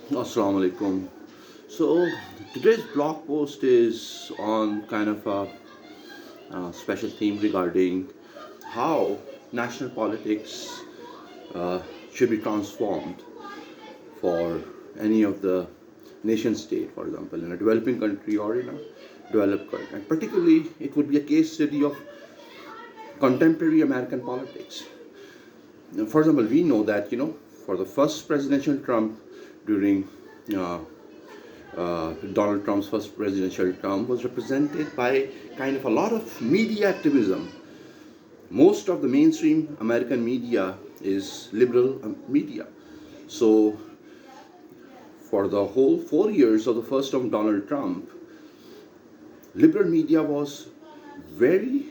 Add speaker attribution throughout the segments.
Speaker 1: Assalamu alaikum. So today's blog post is on kind of a special theme regarding how national politics uh, should be transformed for any of the nation state, for example, in a developing country or in a developed country. And particularly, it would be a case study of contemporary American politics. Now, for example, we know that for the first presidential Trump during uh, Donald Trump's first presidential term was represented by kind of a lot of media activism. Most of the mainstream American media is liberal media. So, for the whole 4 years of the first term of Donald Trump, liberal media was very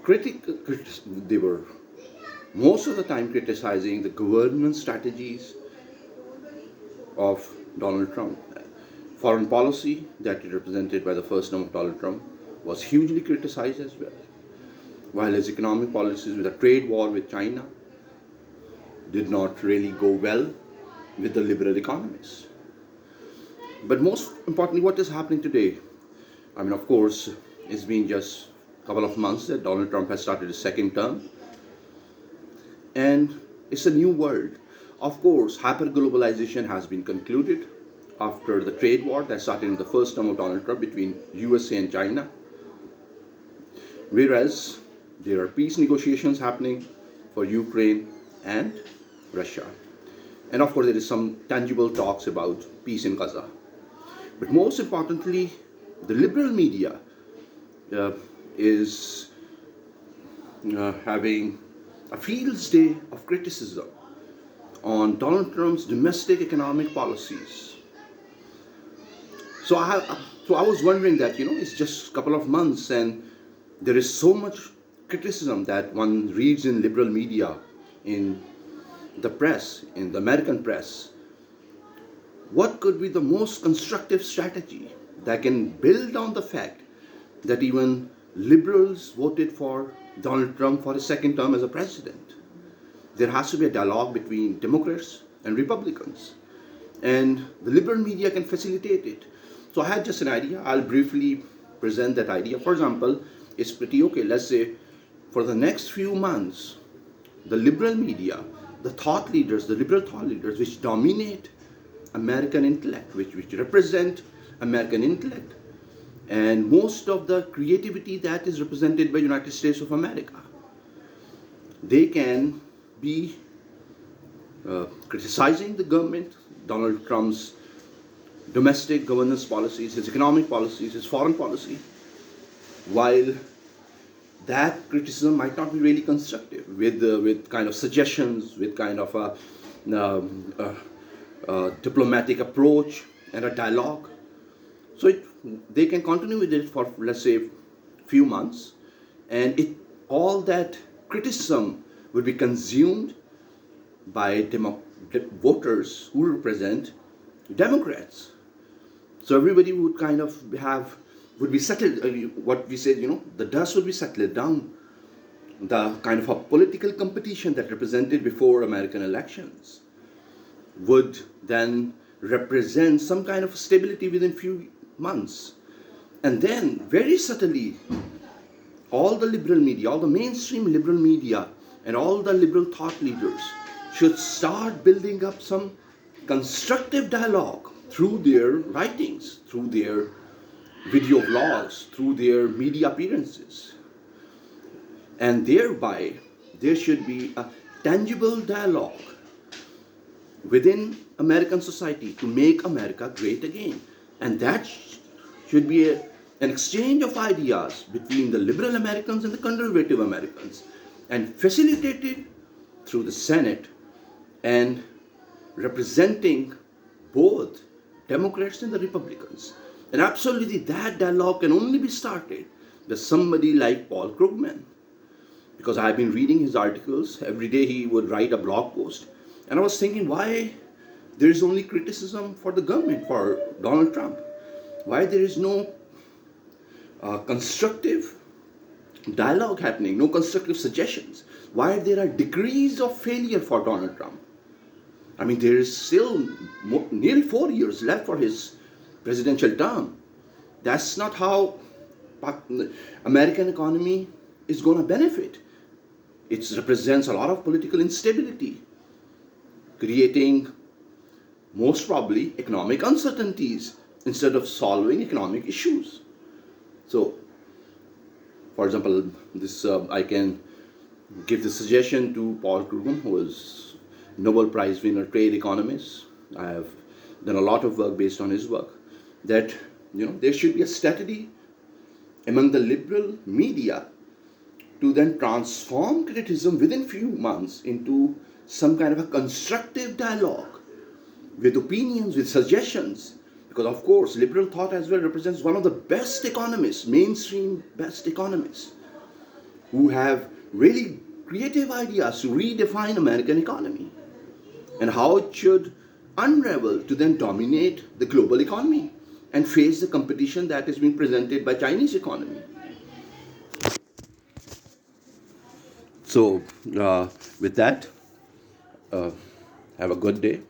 Speaker 1: critical. They were most of the time criticizing the government strategies of Donald Trump. Foreign policy that is represented by the first term of Donald Trump was hugely criticized as well. While his economic policies with a trade war with China did not really go well with the liberal economists. But most importantly, what is happening today? I mean, of course, it's been just a couple of months that Donald Trump has started his second term. And it's a new world. Of course, hyper-globalization has been concluded after the trade war that started in the first term of Donald Trump between USA and China. Whereas there are peace negotiations happening for Ukraine and Russia. And of course, there is some tangible talks about peace in Gaza. But most importantly, the liberal media is having a fields day of criticism on Donald Trump's domestic economic policies. So I was wondering that, it's just a couple of months and there is so much criticism that one reads in liberal media, in the press, in the American press. What could be the most constructive strategy that can build on the fact that even liberals voted for Donald Trump for his second term as a president? There has to be a dialogue between Democrats and Republicans, and the liberal media can facilitate it. So I had just an idea. I'll briefly present that idea. For example, it's pretty okay. Let's say for the next few months, the liberal media, the thought leaders, the liberal thought leaders, which dominate American intellect, which represent American intellect, and most of the creativity that is represented by United States of America, they can be criticizing the government, Donald Trump's domestic governance policies, his economic policies, his foreign policy, while that criticism might not be really constructive, with kind of suggestions, with kind of a diplomatic approach and a dialogue. So they can continue with it for, let's say, few months, and all that criticism will be consumed by voters who represent Democrats. So everybody would kind of would be settled, what we said, the dust would be settled down. The kind of a political competition that represented before American elections would then represent some kind of stability within few months. And then, very subtly, all the liberal media, all the mainstream liberal media, and all the liberal thought leaders should start building up some constructive dialogue through their writings, through their video vlogs, through their media appearances. And thereby, there should be a tangible dialogue within American society to make America great again. And that should be an exchange of ideas between the liberal Americans and the conservative Americans, and facilitated through the Senate and representing both Democrats and the Republicans. And absolutely that dialogue can only be started by somebody like Paul Krugman. Because I've been reading his articles, every day he would write a blog post. And I was thinking, why there is only criticism for the government, for Donald Trump? Why there is no constructive dialogue happening, no constructive suggestions? Why there are degrees of failure for Donald Trump? I mean, there is still nearly 4 years left for his presidential term. That's not how American economy is going to benefit. It represents a lot of political instability, creating most probably economic uncertainties instead of solving economic issues. So, for example, this I can give the suggestion to Paul Krugman, who is Nobel Prize winner trade economist. I have done a lot of work based on his work. That there should be a strategy among the liberal media to then transform criticism within few months into some kind of a constructive dialogue with opinions, with suggestions. Because of course, liberal thought as well represents one of the best economists, mainstream best economists, who have really creative ideas to redefine American economy and how it should unravel to then dominate the global economy and face the competition that is being presented by Chinese economy. So with that, have a good day.